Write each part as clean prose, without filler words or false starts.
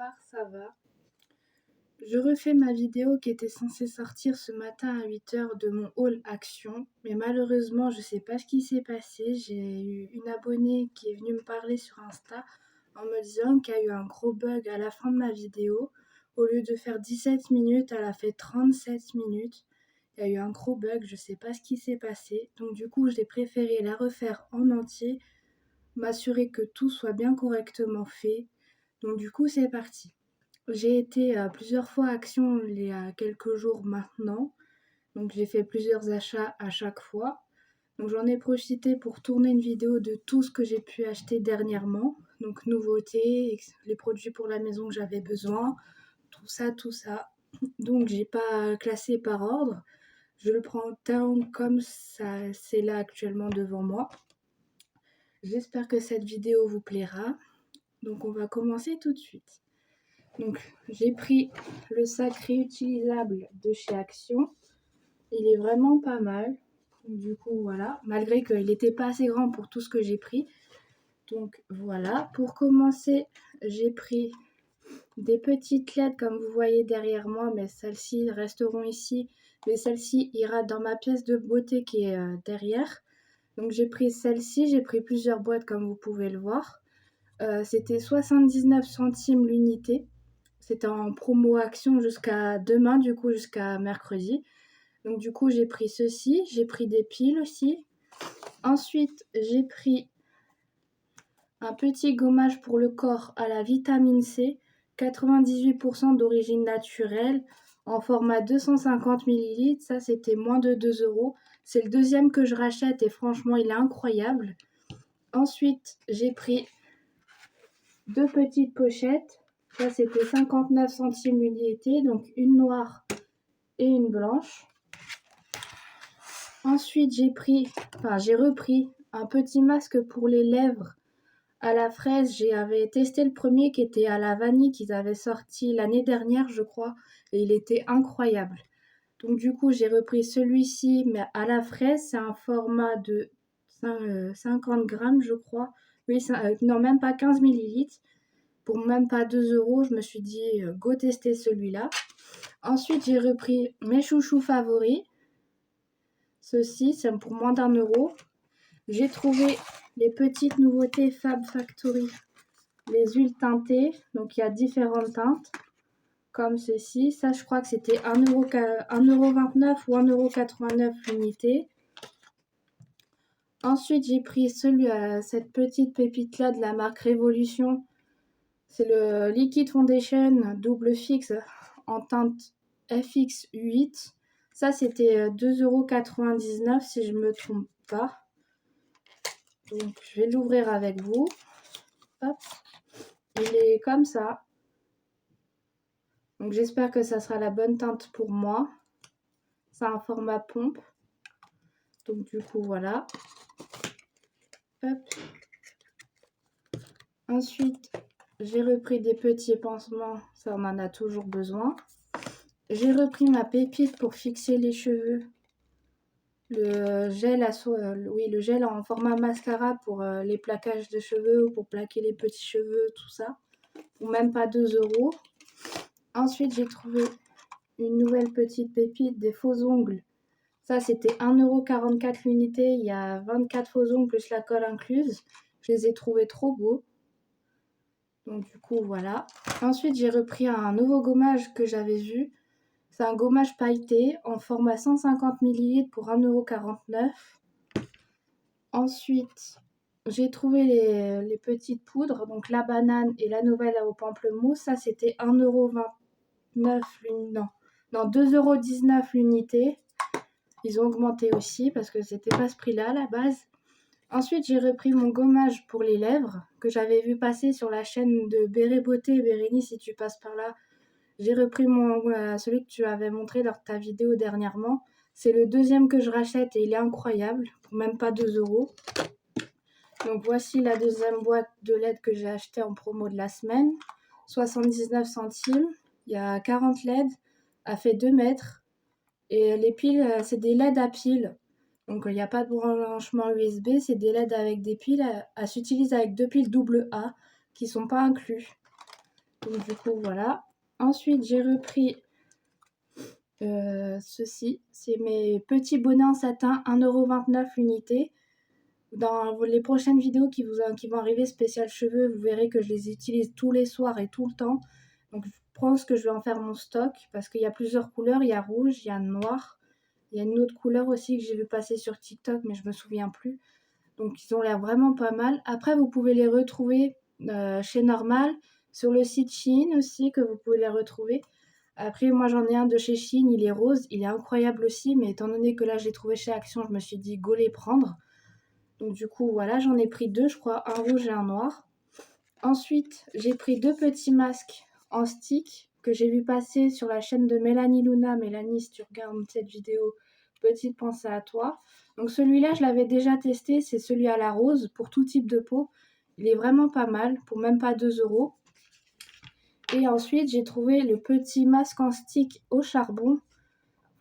part, ça va. Je refais ma vidéo qui était censée sortir ce matin à 8 h de mon haul action, mais malheureusement, je sais pas ce qui s'est passé. J'ai eu une abonnée qui est venue me parler sur Insta en me disant qu'il y a eu un gros bug à la fin de ma vidéo. Au lieu de faire 17 minutes, elle a fait 37 minutes. Il y a eu un gros bug, je sais pas ce qui s'est passé. Donc du coup, j'ai préféré la refaire en entier, m'assurer que tout soit bien correctement fait. Donc du coup, c'est parti. J'ai été plusieurs fois à Action il y a quelques jours maintenant. Donc j'ai fait plusieurs achats à chaque fois. Donc j'en ai profité pour tourner une vidéo de tout ce que j'ai pu acheter dernièrement. Donc nouveautés, les produits pour la maison que j'avais besoin, tout ça, tout ça. Donc j'ai pas classé par ordre. Je le prends comme ça, c'est là actuellement devant moi. J'espère que cette vidéo vous plaira. Donc on va commencer tout de suite. Donc j'ai pris le sac réutilisable de chez Action. Il est vraiment pas mal. Donc, du coup voilà, malgré qu'il n'était pas assez grand pour tout ce que j'ai pris. Donc voilà, pour commencer, j'ai pris des petites LED comme vous voyez derrière moi, mais celles-ci resteront ici. Mais celle-ci ira dans ma pièce de beauté qui est derrière. Donc j'ai pris celle-ci, j'ai pris plusieurs boîtes comme vous pouvez le voir. C'était 79 centimes l'unité. C'était en promo Action jusqu'à demain, du coup jusqu'à mercredi. Donc du coup j'ai pris ceci, j'ai pris des piles aussi. Ensuite j'ai pris un petit gommage pour le corps à la vitamine C, 98% d'origine naturelle, en format 250 ml. Ça c'était moins de 2 €. C'est le deuxième que je rachète et franchement il est incroyable. Ensuite j'ai pris deux petites pochettes. Ça c'était 59 centimes l'unité, donc une noire et une blanche. Ensuite j'ai repris un petit masque pour les lèvres à la fraise. J'avais testé le premier qui était à la vanille qu'ils avaient sorti l'année dernière je crois, et il était incroyable. Donc du coup j'ai repris celui-ci mais à la fraise. C'est un format de 50 grammes je crois. Oui, non même pas 15 millilitres. Pour même pas 2 €, je me suis dit go tester celui-là. Ensuite, j'ai repris mes chouchous favoris. Ceux-ci, c'est pour moins d'1 €. J'ai trouvé les petites nouveautés Fab Factory, les huiles teintées. Donc, il y a différentes teintes, comme ceci. Ça, je crois que c'était 1,29 € ou 1,89 € l'unité. Ensuite, j'ai pris cette petite pépite-là de la marque Révolution. C'est le Liquid Foundation double fixe en teinte FX8. Ça, c'était 2,99 € si je ne me trompe pas. Donc, je vais l'ouvrir avec vous. Hop. Il est comme ça. Donc, j'espère que ça sera la bonne teinte pour moi. C'est un format pompe. Donc, du coup, voilà. Hop. Ensuite, j'ai repris des petits pansements. Ça, on en a toujours besoin. J'ai repris ma pépite pour fixer les cheveux. Le gel en format mascara pour les plaquages de cheveux ou pour plaquer les petits cheveux, tout ça. Pour même pas 2 €. Ensuite, j'ai trouvé une nouvelle petite pépite, des faux ongles. Ça, c'était 1,44 € l'unité. Il y a 24 faux ongles plus la colle incluse. Je les ai trouvés trop beaux. Donc du coup, voilà. Ensuite, j'ai repris un nouveau gommage que j'avais vu. C'est un gommage pailleté en format 150 ml pour 1,49 €. Ensuite, j'ai trouvé les petites poudres, donc la banane et la nouvelle au pamplemousse. Ça, c'était 1,29 €, non, 2,19 € l'unité. Ils ont augmenté aussi parce que c'était pas ce prix-là à la base. Ensuite, j'ai repris mon gommage pour les lèvres que j'avais vu passer sur la chaîne de Béré Beauté. Bérénice, si tu passes par là. J'ai repris celui que tu avais montré lors de ta vidéo dernièrement. C'est le deuxième que je rachète et il est incroyable, pour même pas 2 €. Donc voici la deuxième boîte de LED que j'ai acheté en promo de la semaine. 79 centimes. Il y a 40 LED. Elle fait 2 mètres. Et les piles, c'est des LED à piles. Donc il n'y a pas de branchement USB. C'est des LED avec des piles. Elle s'utilise avec 2 piles AA qui ne sont pas inclus. Donc du coup, voilà. Ensuite, j'ai repris ceci. C'est mes petits bonnets en satin, 1,29 € l'unité. Dans les prochaines vidéos qui vont arriver spécial cheveux, vous verrez que je les utilise tous les soirs et tout le temps. Donc je pense que je vais en faire mon stock parce qu'il y a plusieurs couleurs. Il y a rouge, il y a noir. Il y a une autre couleur aussi que j'ai vu passer sur TikTok, mais je me souviens plus. Donc ils ont l'air vraiment pas mal. Après, vous pouvez les retrouver chez Normal, sur le site Shein aussi, que vous pouvez les retrouver. Après, moi j'en ai un de chez Shein, il est rose, il est incroyable aussi, mais étant donné que là je l'ai trouvé chez Action, je me suis dit go les prendre. Donc du coup, voilà, j'en ai pris deux, je crois, un rouge et un noir. Ensuite, j'ai pris deux petits masques en stick que j'ai vu passer sur la chaîne de Mélanie Luna. Mélanie, si tu regardes cette vidéo, petite pensée à toi. Donc celui-là, je l'avais déjà testé, c'est celui à la rose pour tout type de peau. Il est vraiment pas mal, pour même pas 2 €. Et ensuite, j'ai trouvé le petit masque en stick au charbon.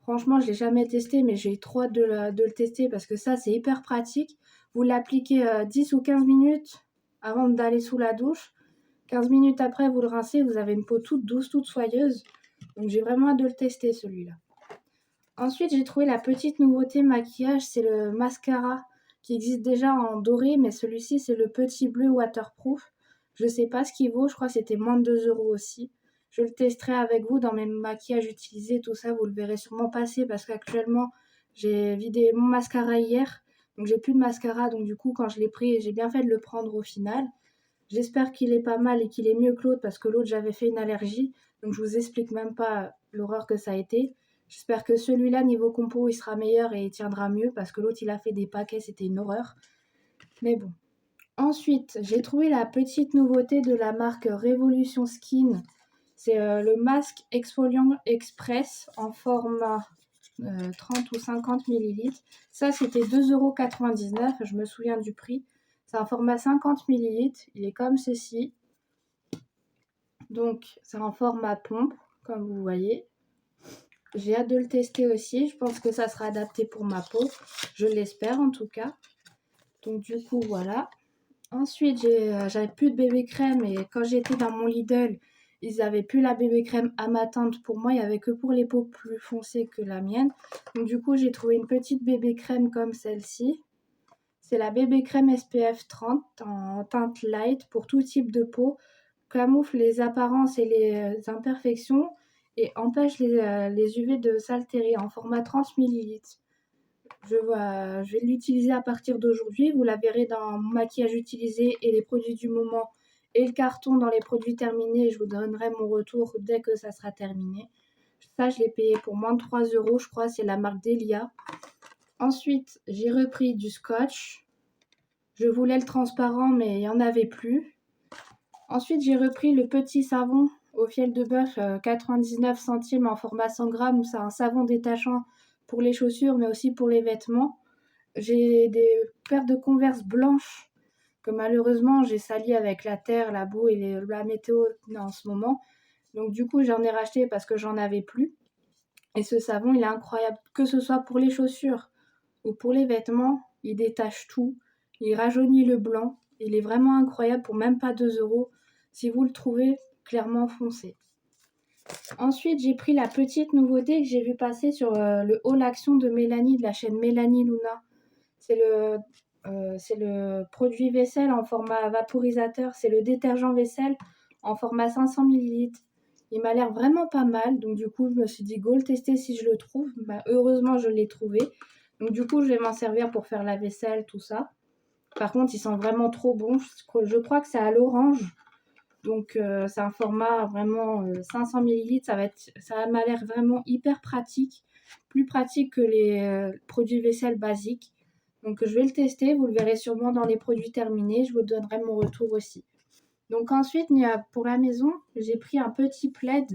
Franchement, je ne l'ai jamais testé, mais j'ai trop hâte de le tester parce que ça, c'est hyper pratique. Vous l'appliquez 10 ou 15 minutes avant d'aller sous la douche. 15 minutes après, vous le rincez, vous avez une peau toute douce, toute soyeuse. Donc j'ai vraiment hâte de le tester celui-là. Ensuite, j'ai trouvé la petite nouveauté maquillage, c'est le mascara qui existe déjà en doré, mais celui-ci, c'est le petit bleu waterproof. Je ne sais pas ce qu'il vaut, je crois que c'était moins de 2 € aussi. Je le testerai avec vous dans mes maquillages utilisés, tout ça, vous le verrez sûrement passer parce qu'actuellement, j'ai vidé mon mascara hier, donc j'ai plus de mascara, donc du coup, quand je l'ai pris, j'ai bien fait de le prendre au final. J'espère qu'il est pas mal et qu'il est mieux que l'autre parce que l'autre, j'avais fait une allergie, donc je vous explique même pas l'horreur que ça a été. J'espère que celui-là, niveau compo, il sera meilleur et il tiendra mieux parce que l'autre, il a fait des paquets, c'était une horreur. Mais bon. Ensuite, j'ai trouvé la petite nouveauté de la marque Révolution Skin. C'est le masque exfoliant express en format 30 ou 50 millilitres. Ça, c'était 2,99 €. Je me souviens du prix. C'est un format 50 millilitres. Il est comme ceci. Donc, c'est en format pompe, comme vous voyez. J'ai hâte de le tester aussi. Je pense que ça sera adapté pour ma peau. Je l'espère en tout cas. Donc, du coup, voilà. Ensuite, j'avais plus de bébé crème et quand j'étais dans mon Lidl, ils avaient plus la bébé crème à ma teinte pour moi. Il n'y avait que pour les peaux plus foncées que la mienne. Donc, du coup, j'ai trouvé une petite bébé crème comme celle-ci. C'est la bébé crème SPF 30 en teinte light pour tout type de peau. Camoufle les apparences et les imperfections et empêche les UV de s'altérer en format 30 millilitres. Je vais l'utiliser à partir d'aujourd'hui. Vous la verrez dans mon maquillage utilisé et les produits du moment et le carton dans les produits terminés. Je vous donnerai mon retour dès que ça sera terminé. Ça, je l'ai payé pour moins de 3 €, je crois. C'est la marque Delia. Ensuite, j'ai repris du scotch. Je voulais le transparent, mais il n'y en avait plus. Ensuite, j'ai repris le petit savon au fiel de bœuf 99 centimes en format 100 grammes. C'est un savon détachant pour les chaussures, mais aussi pour les vêtements. J'ai des paires de Converse blanches que malheureusement j'ai salies avec la terre, la boue et la météo en ce moment. Donc du coup, j'en ai racheté parce que j'en avais plus. Et ce savon, il est incroyable. Que ce soit pour les chaussures ou pour les vêtements, il détache tout. Il rajeunit le blanc. Il est vraiment incroyable pour même pas 2 €. Si vous le trouvez, clairement foncez. Ensuite, j'ai pris la petite nouveauté que j'ai vu passer sur le haul action de Mélanie, de la chaîne Mélanie Luna. C'est le produit vaisselle en format vaporisateur. C'est le détergent vaisselle en format 500 millilitres. Il m'a l'air vraiment pas mal. Donc du coup, je me suis dit, go le tester si je le trouve. Bah, heureusement, je l'ai trouvé. Donc du coup, je vais m'en servir pour faire la vaisselle, tout ça. Par contre, ils sont vraiment trop bons. Je crois que c'est à l'orange. Donc c'est un format vraiment 500 millilitres. Ça m'a l'air vraiment hyper pratique. Plus pratique que les produits vaisselle basiques. Donc je vais le tester. Vous le verrez sûrement dans les produits terminés. Je vous donnerai mon retour aussi. Donc ensuite, pour la maison, j'ai pris un petit plaid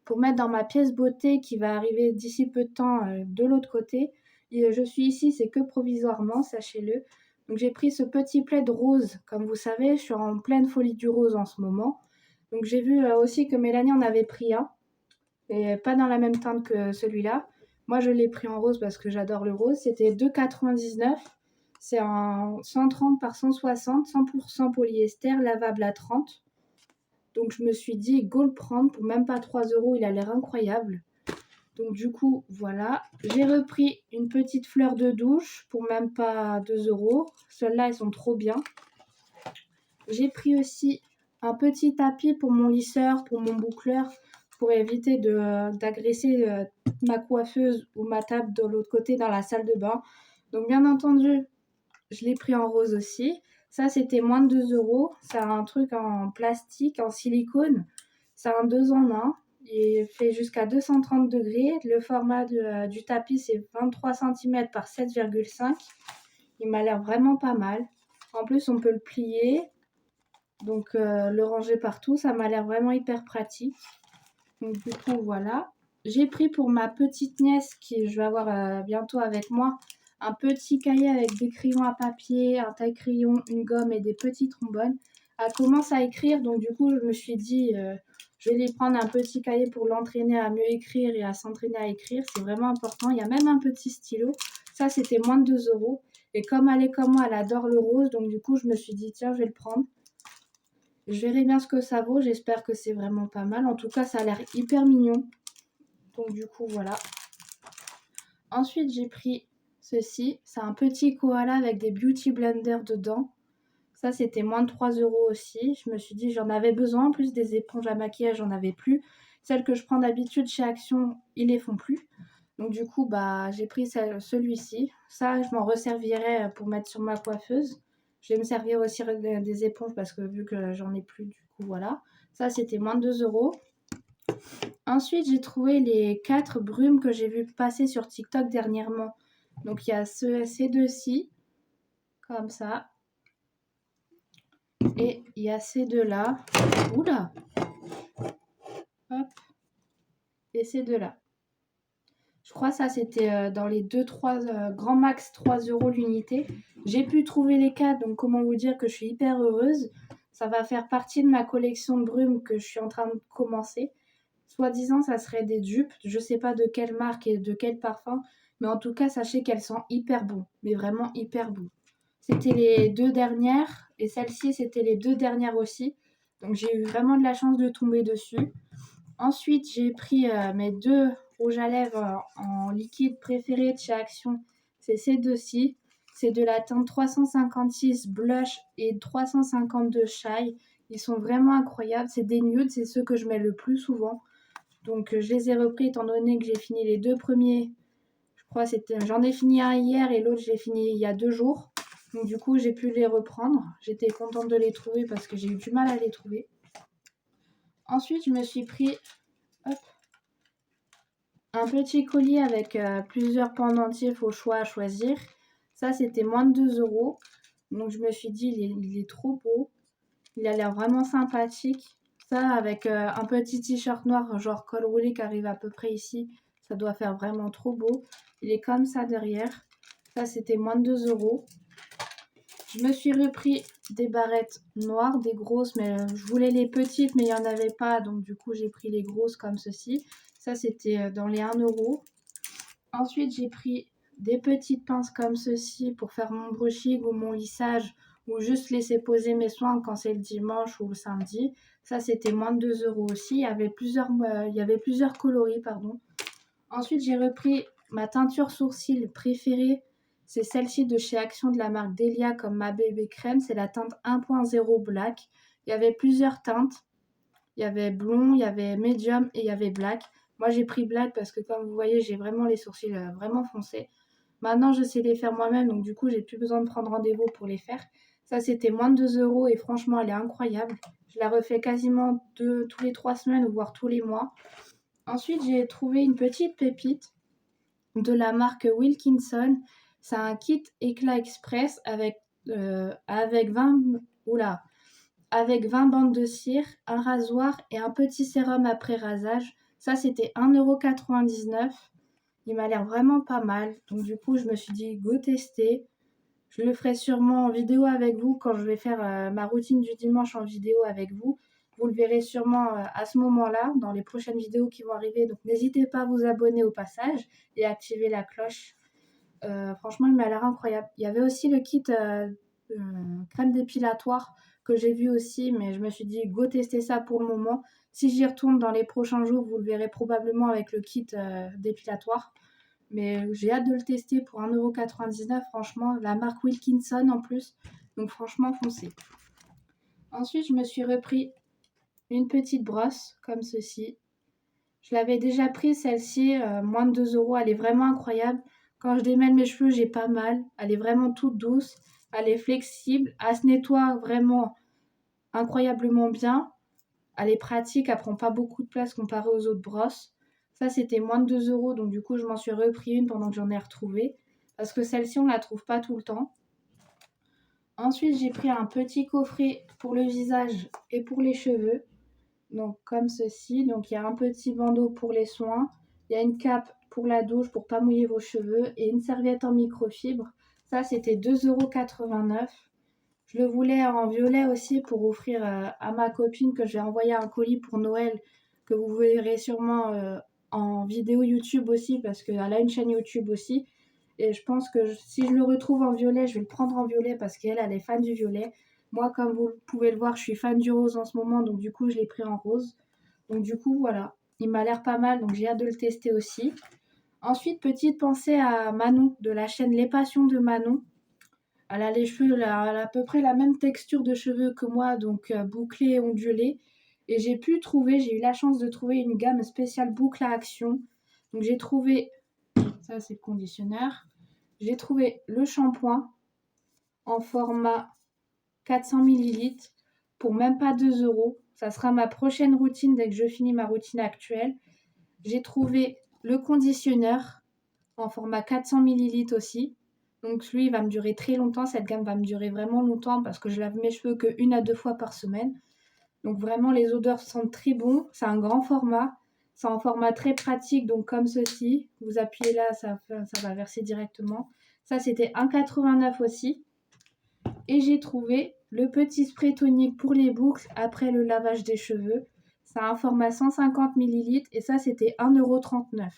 pour mettre dans ma pièce beauté qui va arriver d'ici peu de temps de l'autre côté. Et, je suis ici, c'est que provisoirement, sachez-le. Donc j'ai pris ce petit plaid rose. Comme vous savez, je suis en pleine folie du rose en ce moment. Donc j'ai vu aussi que Mélanie en avait pris un, et pas dans la même teinte que celui-là. Moi, je l'ai pris en rose parce que j'adore le rose. C'était 2,99 €. C'est en 130 par 160, 100% polyester, lavable à 30. Donc je me suis dit, go le prendre pour même pas 3 euros, il a l'air incroyable. Donc du coup, voilà. J'ai repris une petite fleur de douche pour même pas 2 euros. Celles-là, elles sont trop bien. J'ai pris aussi un petit tapis pour mon lisseur, pour mon boucleur, pour éviter d'agresser ma coiffeuse ou ma table de l'autre côté dans la salle de bain. Donc bien entendu, je l'ai pris en rose aussi. Ça, c'était moins de 2 euros. C'est un truc en plastique, en silicone. C'est un 2 en 1. Il fait jusqu'à 230 degrés. Le format du tapis, c'est 23 cm par 7,5. Il m'a l'air vraiment pas mal. En plus, on peut le plier. Donc, le ranger partout, ça m'a l'air vraiment hyper pratique. Donc, du coup, voilà. J'ai pris pour ma petite nièce, qui je vais avoir bientôt avec moi, un petit cahier avec des crayons à papier, un taille-crayon, une gomme et des petits trombones. Elle commence à écrire, donc du coup, je me suis dit, je vais lui prendre un petit cahier pour l'entraîner à mieux écrire et à s'entraîner à écrire. C'est vraiment important. Il y a même un petit stylo. Ça, c'était moins de 2 euros. Et comme elle est comme moi, elle adore le rose, donc du coup, je me suis dit, tiens, je vais le prendre. Je verrai bien ce que ça vaut. J'espère que c'est vraiment pas mal. En tout cas, ça a l'air hyper mignon. Donc du coup, voilà. Ensuite, j'ai pris ceci. C'est un petit koala avec des beauty blenders dedans. Ça, c'était moins de 3 euros aussi. Je me suis dit, j'en avais besoin. En plus des éponges à maquillage, j'en avais plus. Celles que je prends d'habitude chez Action, ils les font plus. Donc du coup, bah, j'ai pris celui-ci. Ça, je m'en resservirai pour mettre sur ma coiffeuse. Je vais me servir aussi des éponges parce que vu que j'en ai plus, du coup, voilà. Ça, c'était moins de 2 euros. Ensuite, j'ai trouvé les 4 brumes que j'ai vu passer sur TikTok dernièrement. Donc, il y a ces deux-ci, comme ça. Et il y a ces deux-là. Oula! Hop. Et ces deux-là. Je crois que ça, c'était dans les 2-3, grand max 3 euros l'unité. J'ai pu trouver les 4, donc comment vous dire que je suis hyper heureuse. Ça va faire partie de ma collection de brumes que je suis en train de commencer. Soi-disant, ça serait des dupes. Je ne sais pas de quelle marque et de quel parfum. Mais en tout cas, sachez qu'elles sont hyper bon. Mais vraiment hyper bon. C'était les 2 dernières. Et celle-ci, c'était les 2 dernières aussi. Donc j'ai eu vraiment de la chance de tomber dessus. Ensuite, j'ai pris mes 2 rouges à lèvres en liquide préférés de chez Action. C'est ces deux-ci. C'est de la teinte 356 blush et 352 shy. Ils sont vraiment incroyables. C'est des nudes. C'est ceux que je mets le plus souvent. Donc, je les ai repris étant donné que j'ai fini les 2 premiers. Je crois que j'en ai fini un hier et l'autre, j'ai fini il y a 2 jours. Donc, du coup, j'ai pu les reprendre. J'étais contente de les trouver parce que j'ai eu du mal à les trouver. Ensuite, je me suis pris un petit collier avec plusieurs pendentifs au choix à choisir. Ça, c'était moins de 2 euros. Donc, je me suis dit, il est trop beau. Il a l'air vraiment sympathique. Ça, avec un petit t-shirt noir, genre col roulé qui arrive à peu près ici, ça doit faire vraiment trop beau. Il est comme ça derrière. Ça, c'était moins de 2 euros. Je me suis repris des barrettes noires, des grosses, mais je voulais les petites, mais il n'y en avait pas. Donc, du coup, j'ai pris les grosses comme ceci. Ça, c'était dans les 1 euro. Ensuite, j'ai pris des petites pinces comme ceci pour faire mon brushing ou mon lissage ou juste laisser poser mes soins quand c'est le dimanche ou le samedi. Ça, c'était moins de 2 euros aussi. Il y avait plusieurs coloris, pardon. Ensuite, j'ai repris ma teinture sourcils préférée. C'est celle-ci de chez Action de la marque Delia comme ma bébé crème. C'est la teinte 1.0 Black. Il y avait plusieurs teintes. Il y avait blond, il y avait medium et il y avait black. Moi, j'ai pris black parce que comme vous voyez, j'ai vraiment les sourcils vraiment foncés. Maintenant, je sais les faire moi-même, donc du coup, j'ai plus besoin de prendre rendez-vous pour les faire. Ça, c'était moins de 2 euros et franchement, elle est incroyable. Je la refais quasiment tous les 3 semaines, voire tous les mois. Ensuite, j'ai trouvé une petite pépite de la marque Wilkinson. C'est un kit éclat express avec 20 bandes de cire, un rasoir et un petit sérum après rasage. Ça, c'était 1,99 €. Il m'a l'air vraiment pas mal. Donc du coup, je me suis dit, go tester. Je le ferai sûrement en vidéo avec vous quand je vais faire ma routine du dimanche en vidéo avec vous. Vous le verrez sûrement à ce moment-là, dans les prochaines vidéos qui vont arriver. Donc n'hésitez pas à vous abonner au passage et à activer la cloche. Franchement, il m'a l'air incroyable. Il y avait aussi le kit crème dépilatoire que j'ai vu aussi, mais je me suis dit go tester ça pour le moment. Si j'y retourne dans les prochains jours, vous le verrez probablement avec le kit dépilatoire. Mais j'ai hâte de le tester pour 1,99 €, franchement. La marque Wilkinson en plus. Donc franchement, foncez. Ensuite, je me suis repris une petite brosse comme ceci. Je l'avais déjà prise celle-ci, moins de 2 €. Elle est vraiment incroyable. Quand je démêle mes cheveux, j'ai pas mal. Elle est vraiment toute douce. Elle est flexible. Elle se nettoie vraiment incroyablement bien. Elle est pratique. Elle prend pas beaucoup de place comparée aux autres brosses. Ça, c'était moins de 2 €. Donc du coup, je m'en suis repris une pendant que j'en ai retrouvé. Parce que celle-ci, on la trouve pas tout le temps. Ensuite, j'ai pris un petit coffret pour le visage et pour les cheveux. Donc comme ceci, donc il y a un petit bandeau pour les soins, il y a une cape pour la douche pour pas mouiller vos cheveux et une serviette en microfibre. Ça c'était 2,89 €. Je le voulais en violet aussi pour offrir à ma copine que je vais envoyer un colis pour Noël que vous verrez sûrement en vidéo YouTube aussi parce qu'elle a une chaîne YouTube aussi. Et je pense que si je le retrouve en violet, je vais le prendre en violet parce qu'elle, elle est fan du violet. Moi, comme vous pouvez le voir, je suis fan du rose en ce moment, donc du coup, je l'ai pris en rose. Donc du coup, voilà, il m'a l'air pas mal, donc j'ai hâte de le tester aussi. Ensuite, petite pensée à Manon, de la chaîne Les Passions de Manon. Elle a les cheveux, elle a à peu près la même texture de cheveux que moi, donc bouclés et ondulés. Et j'ai eu la chance de trouver une gamme spéciale boucle à action. Donc j'ai trouvé, ça c'est le conditionneur. J'ai trouvé le shampoing en format 400 ml pour même pas 2 €. Ça sera ma prochaine routine dès que je finis ma routine actuelle. J'ai trouvé le conditionneur en format 400 ml aussi. Donc celui va me durer très longtemps. Cette gamme va me durer vraiment longtemps parce que je lave mes cheveux que 1 à 2 fois par semaine. Donc vraiment les odeurs sentent très bon. C'est un grand format. C'est en format très pratique, donc comme ceci. Vous appuyez là, ça va verser directement. Ça c'était 1,89 € aussi. Et j'ai trouvé le petit spray tonique pour les boucles après le lavage des cheveux. Ça a un format 150 ml et ça c'était 1,39 €.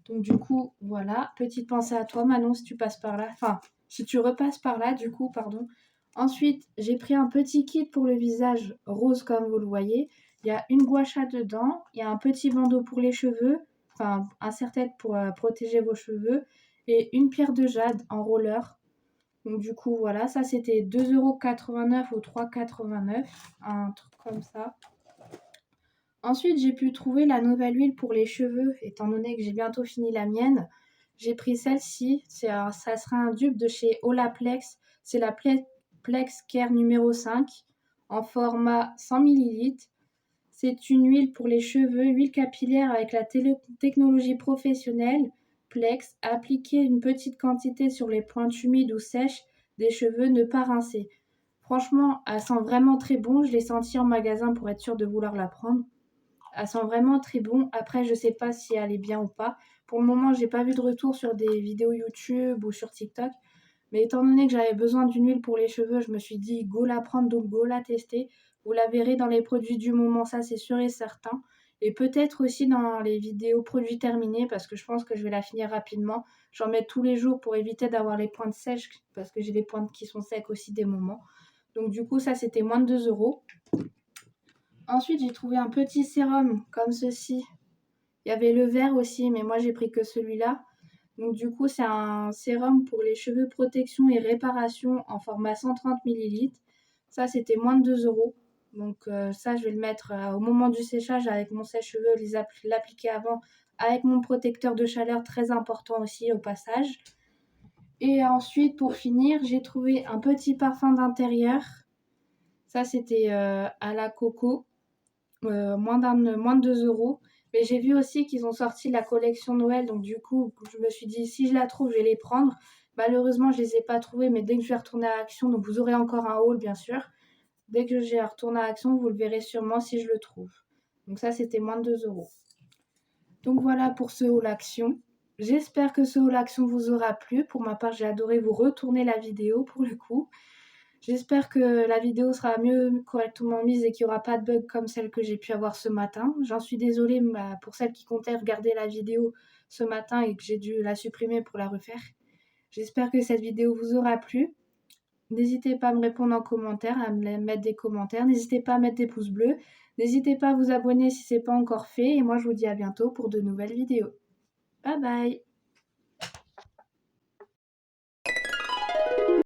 Donc du coup, voilà, petite pensée à toi Manon si tu passes par là. Enfin, si tu repasses par là du coup, pardon. Ensuite, j'ai pris un petit kit pour le visage rose comme vous le voyez. Il y a une gua sha dedans, il y a un petit bandeau pour les cheveux, enfin un serre-tête pour protéger vos cheveux et une pierre de jade en roller. Donc du coup, voilà, ça c'était 2,89 € ou 3,89 €, un truc comme ça. Ensuite, j'ai pu trouver la nouvelle huile pour les cheveux, étant donné que j'ai bientôt fini la mienne. J'ai pris celle-ci, ça sera un dupe de chez Olaplex. C'est la Plex Care numéro 5 en format 100 ml. C'est une huile pour les cheveux, huile capillaire avec la technologie professionnelle Plex. Appliquer une petite quantité sur les pointes humides ou sèches des cheveux, ne pas rincer. Franchement, elle sent vraiment très bon. Je l'ai sentie en magasin pour être sûre de vouloir la prendre. Elle sent vraiment très bon. Après, je sais pas si elle est bien ou pas. Pour le moment, j'ai pas vu de retour sur des vidéos YouTube ou sur TikTok. Mais étant donné que j'avais besoin d'une huile pour les cheveux, je me suis dit go la prendre, donc go la tester. Vous la verrez dans les produits du moment, ça c'est sûr et certain. Et peut-être aussi dans les vidéos produits terminés parce que je pense que je vais la finir rapidement. J'en mets tous les jours pour éviter d'avoir les pointes sèches parce que j'ai les pointes qui sont secs aussi des moments. Donc du coup, ça c'était moins de 2 €. Ensuite, j'ai trouvé un petit sérum comme ceci. Il y avait le vert aussi, mais moi j'ai pris que celui-là. Donc du coup, c'est un sérum pour les cheveux protection et réparation en format 130 ml. Ça, c'était moins de 2 €. Donc ça, je vais le mettre au moment du séchage avec mon sèche-cheveux, l'appliquer avant avec mon protecteur de chaleur, très important aussi au passage. Et ensuite, pour finir, j'ai trouvé un petit parfum d'intérieur. Ça, c'était à la coco. Moins de 2 €. Mais j'ai vu aussi qu'ils ont sorti la collection Noël, donc du coup, je me suis dit, si je la trouve, je vais les prendre. Malheureusement, je ne les ai pas trouvées, mais dès que je vais retourner à Action, donc vous aurez encore un haul, bien sûr. Dès que je vais retourner à Action, vous le verrez sûrement si je le trouve. Donc ça, c'était moins de 2 €. Donc voilà pour ce haul Action. J'espère que ce haul Action vous aura plu. Pour ma part, j'ai adoré vous retourner la vidéo pour le coup. J'espère que la vidéo sera mieux correctement mise et qu'il n'y aura pas de bug comme celle que j'ai pu avoir ce matin. J'en suis désolée pour celles qui comptaient regarder la vidéo ce matin et que j'ai dû la supprimer pour la refaire. J'espère que cette vidéo vous aura plu. N'hésitez pas à me répondre en commentaire, à me mettre des commentaires. N'hésitez pas à mettre des pouces bleus. N'hésitez pas à vous abonner si ce n'est pas encore fait. Et moi, je vous dis à bientôt pour de nouvelles vidéos. Bye bye!